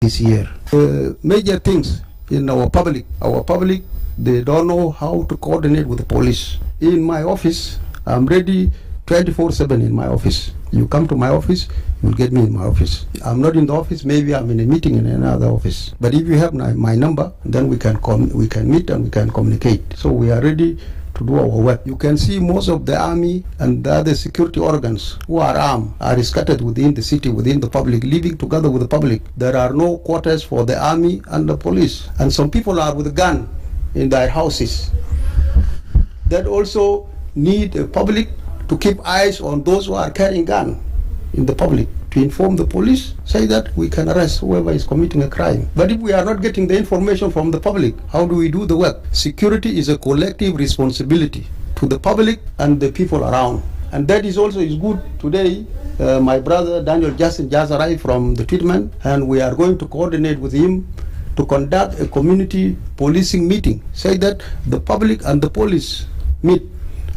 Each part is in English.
this year. Major things in our public, they don't know how to coordinate with the police. In my office, I'm ready 24/7 in my office. You come to my office, you'll get me in my office. I'm not in the office, maybe I'm in a meeting in another office. But if you have my number, then we can meet and we can communicate. So we are ready to do our work. You can see most of the army and the other security organs who are armed are scattered within the city, within the public, living together with the public. There are no quarters for the army and the police. And some people are with a gun in their houses. That also need the public to keep eyes on those who are carrying gun in the public, to inform the police, say that we can arrest whoever is committing a crime. But if we are not getting the information from the public, how do we do the work? Security is a collective responsibility to the public and the people around. And that is also is good. Today, my brother Daniel Justin just arrived from the treatment, and we are going to coordinate with him to conduct a community policing meeting. Say that the public and the police meet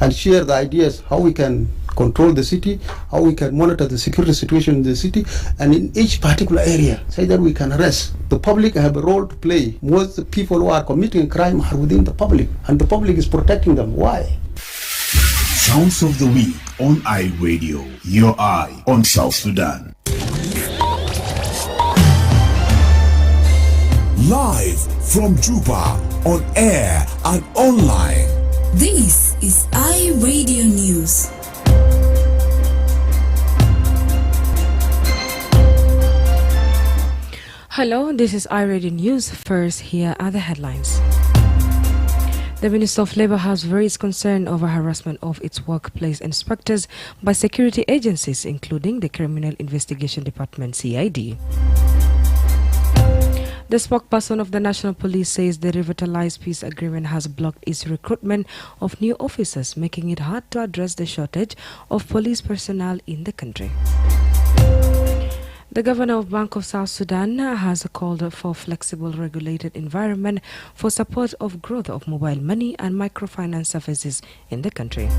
and share the ideas how we can control the city, how we can monitor the security situation in the city, and in each particular area, say that we can arrest. The public have a role to play. Most people who are committing crime are within the public, and the public is protecting them. Why? Sounds of the Week on iRadio, your eye on South Sudan. Live from Juba, on air and online. This is iRadio News. Hello, this is iRadio News. First, here are the headlines. The Minister of Labour has raised concern over harassment of its workplace inspectors by security agencies, including the Criminal Investigation Department, CID. The spokesperson of the National Police says the revitalized peace agreement has blocked its recruitment of new officers, making it hard to address the shortage of police personnel in the country. The governor of Bank of South Sudan has called for flexible regulated environment for support of growth of mobile money and microfinance services in the country.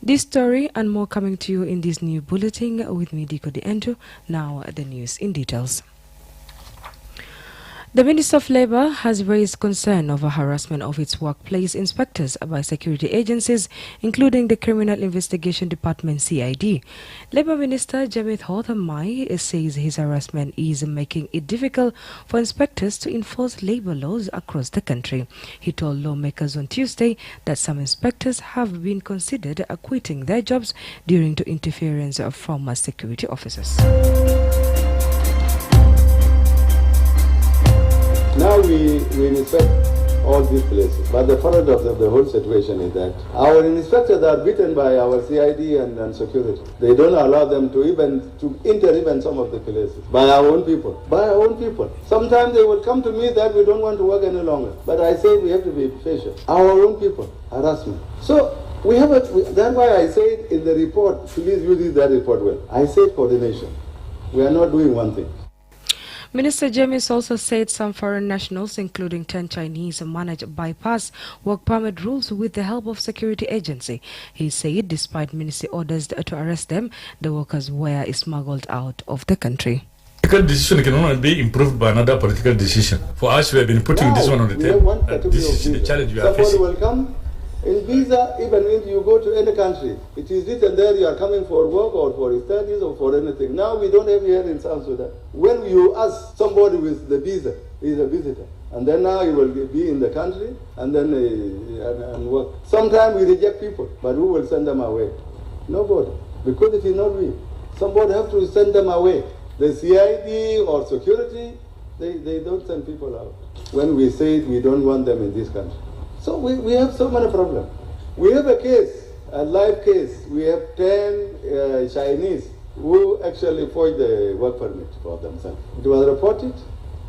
This story and more coming to you in this new bulletin with me, Diko De Andrew. Now the news in details. The Minister of Labour has raised concern over harassment of its workplace inspectors by security agencies, including the Criminal Investigation Department, CID. Labour Minister Jamith Hotham-Mai says his harassment is making it difficult for inspectors to enforce labour laws across the country. He told lawmakers on Tuesday that some inspectors have been considered quitting their jobs due to interference from security officers. Now we inspect all these places, but the paradox of the whole situation is that our inspectors are beaten by our CID and security. They don't allow them to enter even some of the places by our own people. Sometimes they will come to me that we don't want to work any longer, but I say we have to be patient. Our own people, harassment. So that's why I said in the report, please use that report well. I said coordination. We are not doing one thing. Minister James also said some foreign nationals, including 10 Chinese, managed bypass work permit rules with the help of security agency. He said despite ministry orders to arrest them, the workers were smuggled out of the country. Political decision can only be improved by another political decision. For us, we have been putting this one on the table. This is the challenge we are facing. Somebody will come. In visa, even if you go to any country, it is written there you are coming for work or for studies or for anything. Now we don't have here in South Sudan. When you ask somebody with the visa, he is a visitor. And then now he will be in the country and then and work. Sometimes we reject people, but who will send them away? Nobody. Because it is not we. Somebody have to send them away. The CID or security, they don't send people out. When we say we don't want them in this country. So we have so many problems. We have a case, a live case. We have 10 Chinese who actually forged the work permit for themselves. It was reported,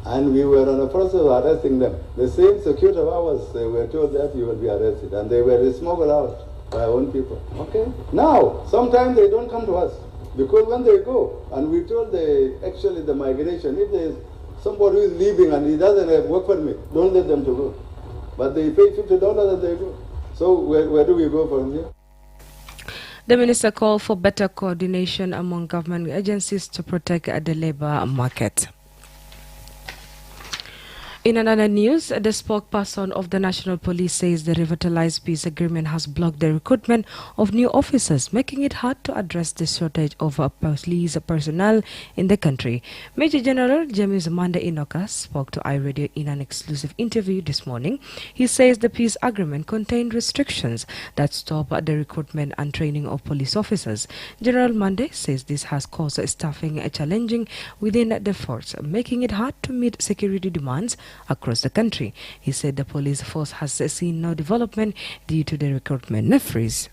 and we were on the process of arresting them. The same security hours were told that you will be arrested, and they were smuggled out by our own people. Okay. Now, sometimes they don't come to us because when they go, and we told the migration, if there is somebody who is leaving and he doesn't have work permit, don't let them to go. But they pay $50 and they go. So where do we go from here? The minister called for better coordination among government agencies to protect the labor market. In another news, the spokesperson of the National Police says the revitalized peace agreement has blocked the recruitment of new officers, making it hard to address the shortage of police personnel in the country. Major General James Manda Inoka spoke to iRadio in an exclusive interview this morning. He says the peace agreement contained restrictions that stop the recruitment and training of police officers. General Manda says this has caused staffing challenging within the force, making it hard to meet security demands across the country. He said the police force has seen no development due to the recruitment freeze.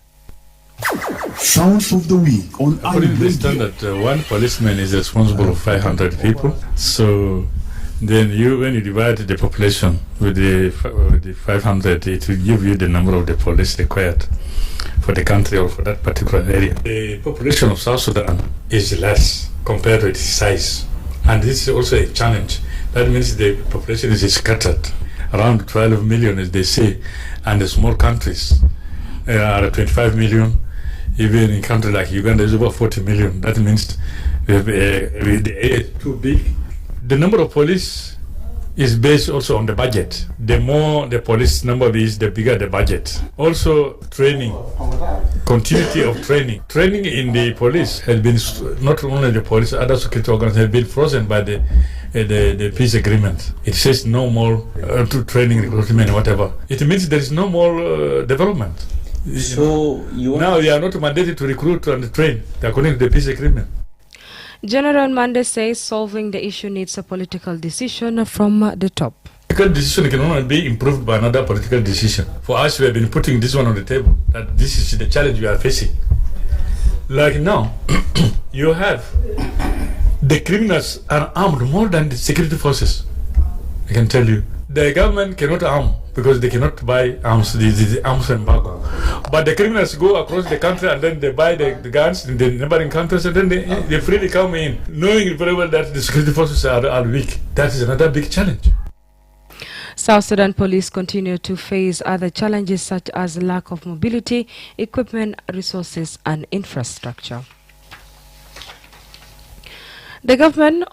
Sounds of the week on According to the standard, one policeman is responsible for 500 people. So then when you divide the population with the 500, it will give you the number of the police required for the country or for that particular area. The population of South Sudan is less compared to its size, and this is also a challenge. That means the population is scattered around 12 million, as they say, and the small countries are 25 million. Even in countries like Uganda, is over 40 million. That means we have the area is too big. The number of police is based also on the budget. The more the police number is, the bigger the budget. Also, training, continuity of training. Training in the police has been, not only the police, other security organs have been frozen by the peace agreement. It says no more training, recruitment, whatever. It means there is no more development. So now they are not mandated to recruit and train according to the peace agreement. General Manda says solving the issue needs a political decision from the top. Political decision can only be improved by another political decision. For us, we have been putting this one on the table, that this is the challenge we are facing. Like now, you have the criminals are armed more than the security forces. I can tell you. The government cannot arm because they cannot buy arms, the arms embargo. But the criminals go across the country and then they buy the guns in the neighboring countries and then they freely come in, knowing very well that the security forces are weak. That is another big challenge. South Sudan police continue to face other challenges such as lack of mobility, equipment, resources, and infrastructure. The governor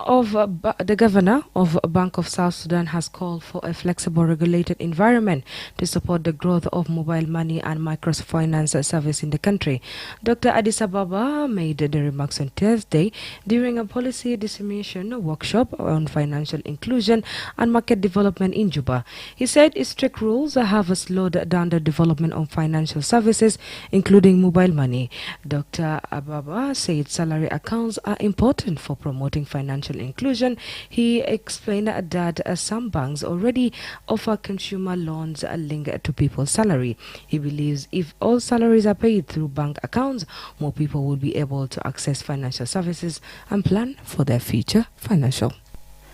of Bank of South Sudan has called for a flexible regulated environment to support the growth of mobile money and microfinance service in the country. Dr. Addis Ababa made the remarks on Thursday during a policy dissemination workshop on financial inclusion and market development in Juba. He said strict rules have slowed down the development of financial services, including mobile money. Dr. Ababa said salary accounts are important for promoting financial inclusion. He explained that some banks already offer consumer loans linked to people's salary. He believes if all salaries are paid through bank accounts, more people will be able to access financial services and plan for their future financial.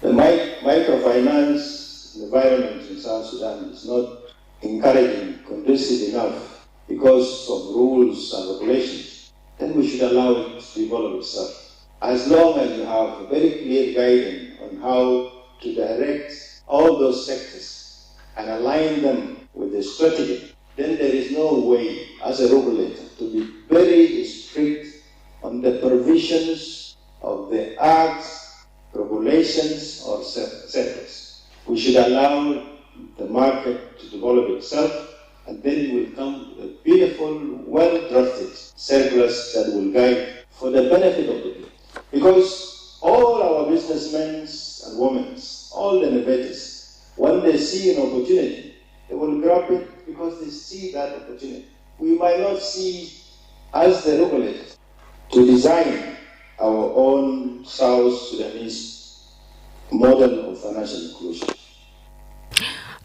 The microfinance environment in South Sudan is not encouraging, conducive enough because of rules and regulations. Then we should allow it to develop itself. As long as you have a very clear guidance on how to direct all those sectors and align them with the strategy, then there is no way as a regulator to be very strict on the provisions of the acts, regulations, or sectors. We should allow the market to develop itself, and then it will come with a beautiful, well-drafted circulars that will guide for the benefit of the people. Because all our businessmen and women, all the innovators, when they see an opportunity, they will grab it because they see that opportunity. We might not see, as the regulators, to design our own South Sudanese model of financial inclusion.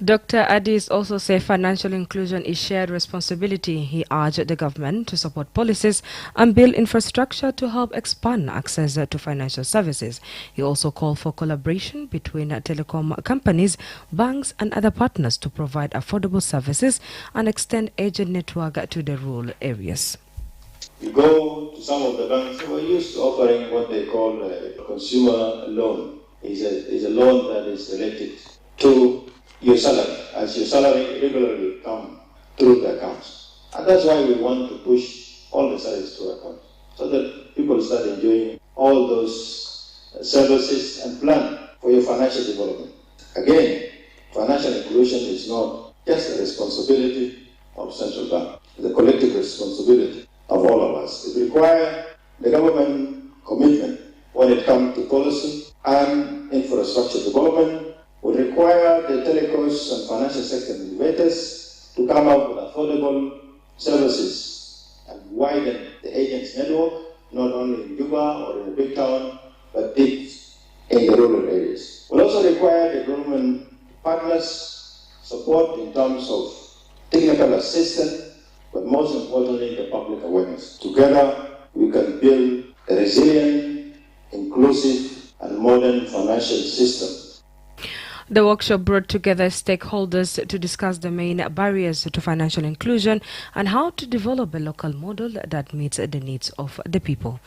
Dr. Addis also said financial inclusion is shared responsibility. He urged the government to support policies and build infrastructure to help expand access to financial services. He also called for collaboration between telecom companies, banks, and other partners to provide affordable services and extend agent network to the rural areas. You go to some of the banks who are used to offering what they call a consumer loan. It's a loan that is related to your salary, as your salary regularly come through the accounts. And that's why we want to push all the salaries to account, so that people start enjoying all those services and plan for your financial development. Again, financial inclusion is not just a responsibility of central bank. It's a collective responsibility of all of us. It requires the government commitment when it comes to policy and infrastructure development. Would require the telecoms and financial sector innovators to come up with affordable services and widen the agents network, not only in Juba or in a big town, but deep in the rural areas. We'll also require the government partners support in terms of technical assistance, but most importantly, the public awareness. Together, we can build a resilient, inclusive, and modern financial system. The workshop brought together stakeholders to discuss the main barriers to financial inclusion and how to develop a local model that meets the needs of the people.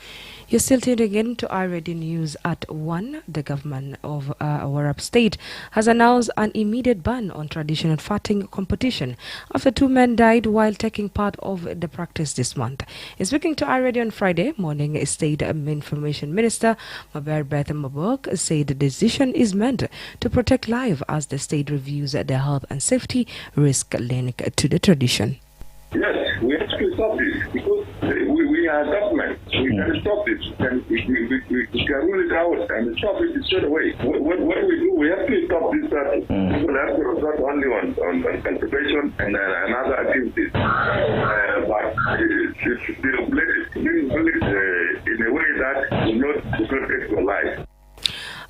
You're still tuned in to iRadio News at 1. The government of Warrap State has announced an immediate ban on traditional fatting competition after 2 men died while taking part of the practice this month. In speaking to iRadio on Friday morning, State Information Minister Maber Beth Mabok said the decision is meant to protect life as the state reviews the health and safety risk linked to the tradition. Yes, we have to stop this because we are government. We can stop this. We can rule it out and stop it straight away. What we do, we have to stop this. People have to resort only on conservation and other activities. But it's regulated in a way that will not protect your life.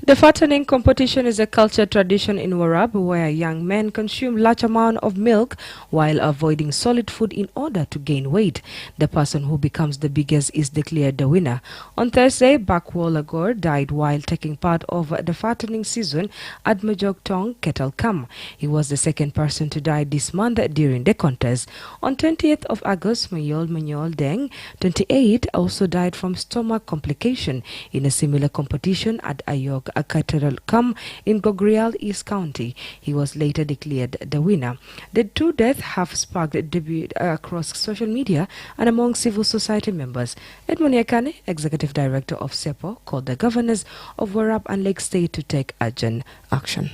The fattening competition is a cultural tradition in Warrap where young men consume large amount of milk while avoiding solid food in order to gain weight. The person who becomes the biggest is declared the winner. On Thursday, Bakwal Agor died while taking part of the fattening season at Majok Tong Kettle Kam. He was the second person to die this month during the contest. On 20th of August, Mayol Deng, 28, also died from stomach complication in a similar competition at Ayog Kettle Kam in Gogrial East County. He was later declared the winner. The 2 deaths have sparked debate across social media and among civil society members. Edmund Yakane, Executive Director of SEPO, called the governors of Warrap and Lake State to take urgent action.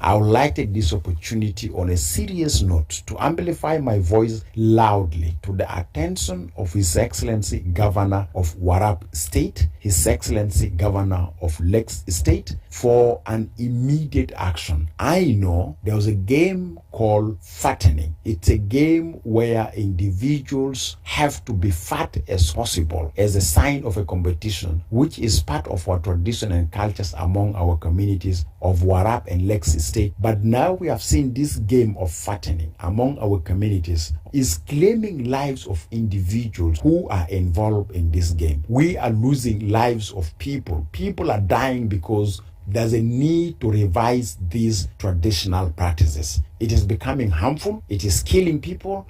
I would like to take this opportunity on a serious note to amplify my voice loudly to the attention of His Excellency Governor of Warrap State, His Excellency Governor of Lake State, for an immediate action. I know there was a game called fattening. It's a game where individuals have to be fat as possible as a sign of a competition, which is part of our tradition and cultures among our communities of Warrap and Lake State. But now we have seen this game of fattening among our communities is claiming lives of individuals who are involved in this game. We are losing lives of people. People are dying because there's a need to revise these traditional practices. It is becoming harmful. It is killing people.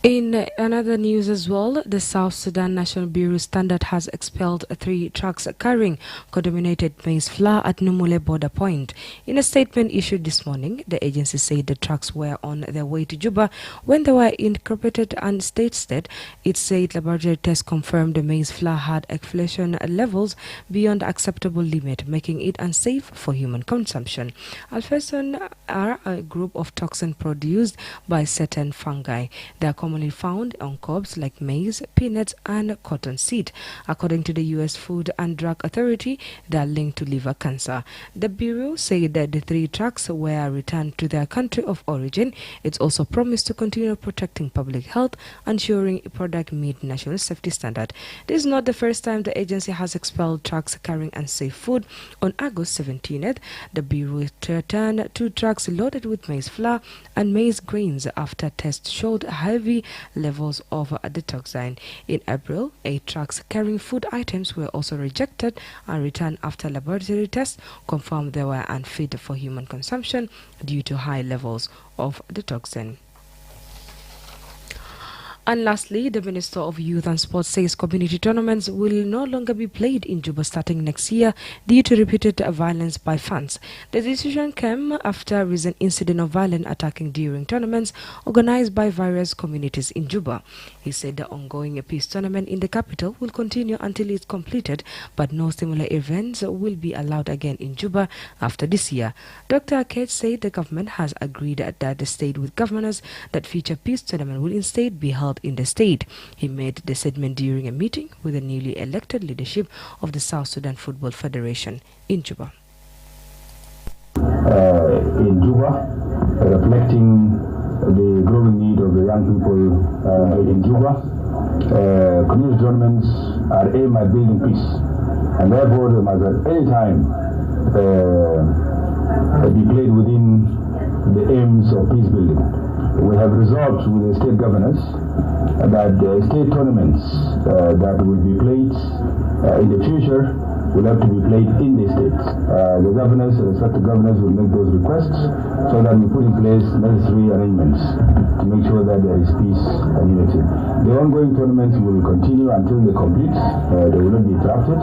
In another news as well, the South Sudan National Bureau Standard has expelled 3 trucks carrying contaminated maize flour at Numule border point. In a statement issued this morning, the agency said the trucks were on their way to Juba when they were incorporated and stated it said laboratory tests confirmed the maize flour had exflation levels beyond the acceptable limit, making it unsafe for human consumption. Alphason are a group of toxins produced by certain fungi. They are commonly found on crops like maize, peanuts, and cottonseed. According to the U.S. Food and Drug Authority, they are linked to liver cancer. The Bureau said that the 3 trucks were returned to their country of origin. It's also promised to continue protecting public health, ensuring a product meet national safety standard. This is not the first time the agency has expelled trucks carrying unsafe food. On August 17th, the Bureau returned 2 trucks loaded with maize flour and maize grains after tests showed heavy levels of the toxin. In April, 8 trucks carrying food items were also rejected and returned after laboratory tests confirmed they were unfit for human consumption due to high levels of the toxin. And lastly, the Minister of Youth and Sports says community tournaments will no longer be played in Juba starting next year due to repeated violence by fans. The decision came after a recent incident of violent attacking during tournaments organized by various communities in Juba. He said the ongoing peace tournament in the capital will continue until it's completed, but no similar events will be allowed again in Juba after this year. Dr. Akech said the government has agreed that the state with governors that future peace tournament will instead be held in the state. He made the statement during a meeting with the newly elected leadership of the South Sudan Football Federation in Juba. In Juba, reflecting the growing need of the young people in Juba, community tournaments are aimed at building peace, and therefore they must at any time be played within the aims of peace building. We have resolved with the state governors that the state tournaments that will be played in the future will have to be played in the states. The governors, the respective governors will make those requests so that we put in place necessary arrangements to make sure that there is peace and unity. The ongoing tournaments will continue until they complete. They will not be interrupted.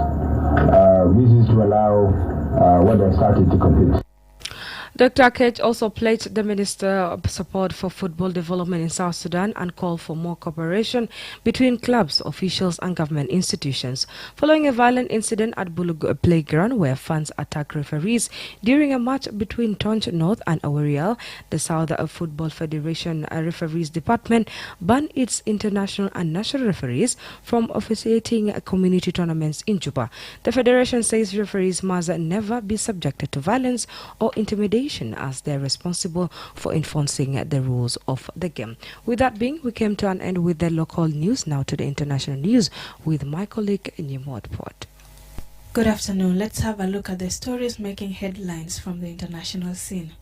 This is to allow what they started to complete. Dr. Akech also pledged the Minister support for football development in South Sudan and called for more cooperation between clubs, officials and government institutions. Following a violent incident at Bulug Playground where fans attacked referees during a match between Tonj North and Awarial, the South Football Federation Referees Department banned its international and national referees from officiating community tournaments in Juba. The federation says referees must never be subjected to violence or intimidation as they're responsible for enforcing the rules of the game. With that being, we came to an end with the local news. Now to the international news with my colleague Nyimot Port. Good afternoon. Let's have a look at the stories making headlines from the international scene.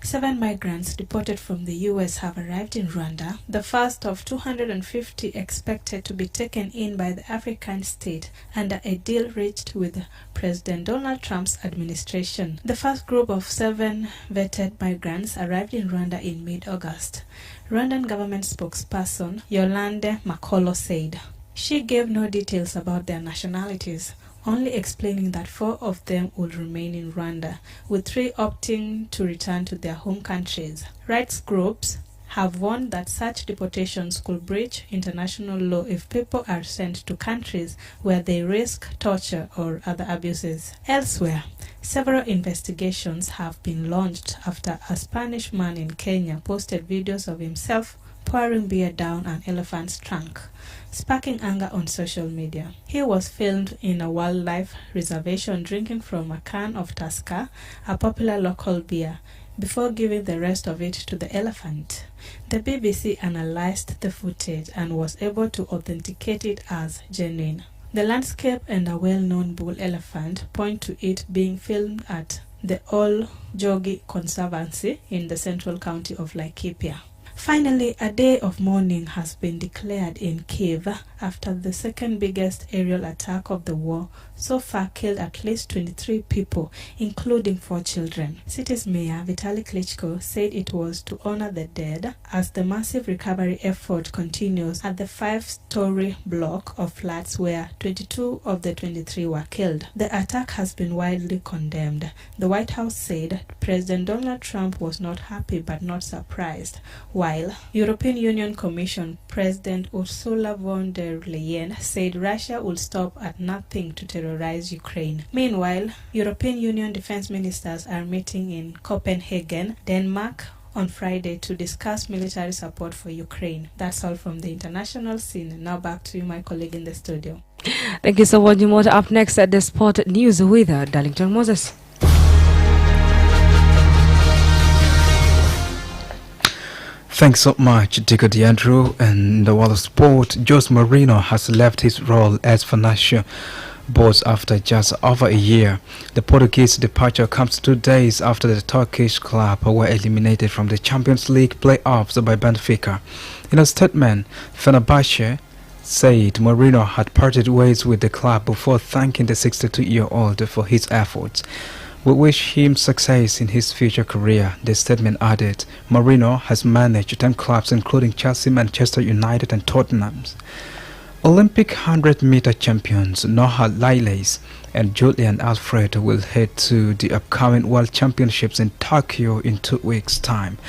7 migrants deported from the U.S. have arrived in Rwanda, the first of 250 expected to be taken in by the African state under a deal reached with President Donald Trump's administration. The first group of 7 vetted migrants arrived in Rwanda in mid-August. Rwandan government spokesperson Yolande Makolo said. She gave no details about their nationalities, only explaining that 4 of them would remain in Rwanda, with 3 opting to return to their home countries. Rights groups have warned that such deportations could breach international law if people are sent to countries where they risk torture or other abuses. Elsewhere, several investigations have been launched after a Spanish man in Kenya posted videos of himself pouring beer down an elephant's trunk, sparking anger on social media. He was filmed in a wildlife reservation drinking from a can of Tusker, a popular local beer, before giving the rest of it to the elephant. The BBC analyzed the footage and was able to authenticate it as genuine. The landscape and a well-known bull elephant point to it being filmed at the Ol Jogi Conservancy in the central county of Laikipia. Finally, a day of mourning has been declared in Kyiv after the second biggest aerial attack of the war so far killed at least 23 people, including 4 children. City's mayor Vitaly Klitschko said it was to honor the dead as the massive recovery effort continues at the 5-story block of flats where 22 of the 23 were killed. The attack has been widely condemned. The White House said President Donald Trump was not happy but not surprised, while European Union Commission President Ursula von der Leyen said Russia will stop at nothing to terrorize Ukraine. Meanwhile, European Union defense ministers are meeting in Copenhagen, Denmark, on Friday to discuss military support for Ukraine. That's all from the international scene. Now back to you, my colleague in the studio. Thank you so much, Jimota. Up next at the Sport News with Darlington Moses. Thanks so much, Dico D'Andrew. And the world of sport, Jose Mourinho has left his role as financial boss after just over a year. The Portuguese departure comes 2 days after the Turkish club were eliminated from the Champions League playoffs by Benfica. In a statement, Fenerbahce said Mourinho had parted ways with the club before thanking the 62-year-old for his efforts. We wish him success in his future career, the statement added. Mourinho has managed 10 clubs including Chelsea, Manchester United and Tottenham. Olympic 100-meter champions Noah Lyles and Julian Alfred will head to the upcoming World Championships in Tokyo in 2 weeks' time,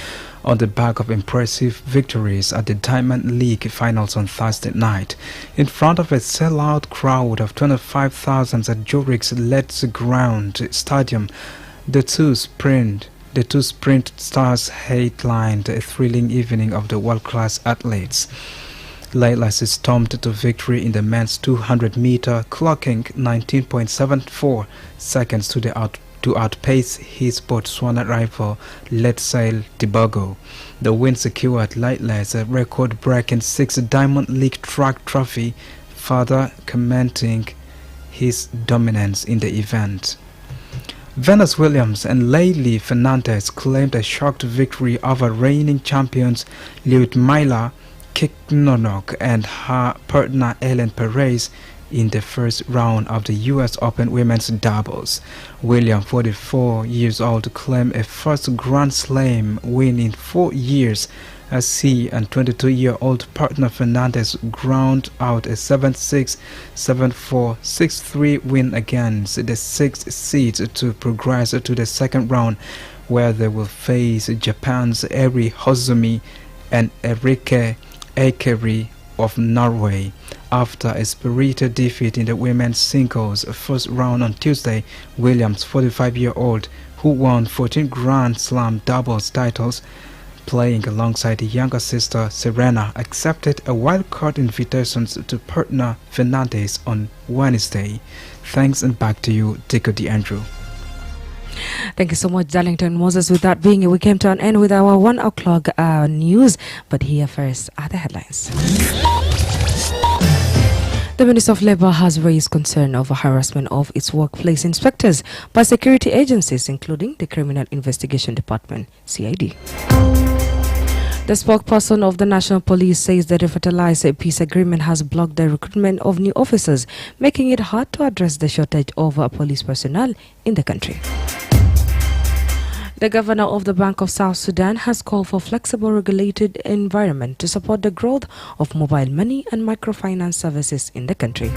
on the back of impressive victories at the Diamond League finals on Thursday night. In front of a sellout crowd of 25,000 at Zurich's Let's Ground Stadium, the two sprint stars headlined a thrilling evening of the world-class athletes. Lyles stormed to victory in the men's 200-meter, clocking 19.74 seconds to outpace his Botswana rival Letsail Dibogo. The win secured Lyles a record-breaking 6th Diamond League track trophy, further cementing his dominance in the event. Venus Williams and Leilani Fernandez claimed a shocked victory over reigning champions Lyudmila Kiknonok and her partner Ellen Perez in the first round of the U.S. Open Women's Doubles. Williams, 44 years old, claimed a first Grand Slam win in 4 years as he and 22-year-old partner Fernandez ground out a 7-6, 7-4, 6-3 win against the 6th seed to progress to the second round, where they will face Japan's Eri Hozumi and Erike Ekeri of Norway. After a spirited defeat in the women's singles first round on Tuesday, Williams, 45-year-old, who won 14 Grand Slam doubles titles, playing alongside younger sister Serena, accepted a wildcard invitation to partner Fernandez on Wednesday. Thanks, and back to you, Tico DeAndrew. Thank you so much, Darlington Moses. With that being, we came to an end with our 1 o'clock news. But here first are the headlines. The Minister of Labour has raised concern over harassment of its workplace inspectors by security agencies, including the Criminal Investigation Department, CID. The spokesperson of the National Police says the revitalized peace agreement has blocked the recruitment of new officers, making it hard to address the shortage of police personnel in the country. The governor of the Bank of South Sudan has called for flexible regulated environment to support the growth of mobile money and microfinance services in the country.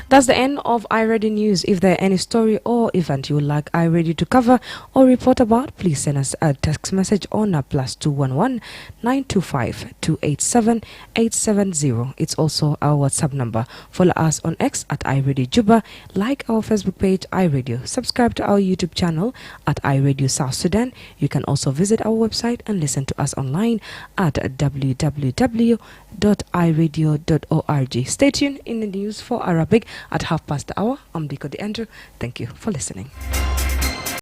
That's the end of iReady News. If there are any story or event you would like iReady to cover or report about, please send us a text message on +211 925 287 870. It's also our WhatsApp number. Follow us on X at iReady Juba, like our Facebook page iRadio, subscribe to our YouTube channel at iRadio South Sudan. You can also visit our website and listen to us online at www.iradio.org. Stay tuned in the news for Arabic at 1:30. I'm Diko DeAndrew. Thank you for listening.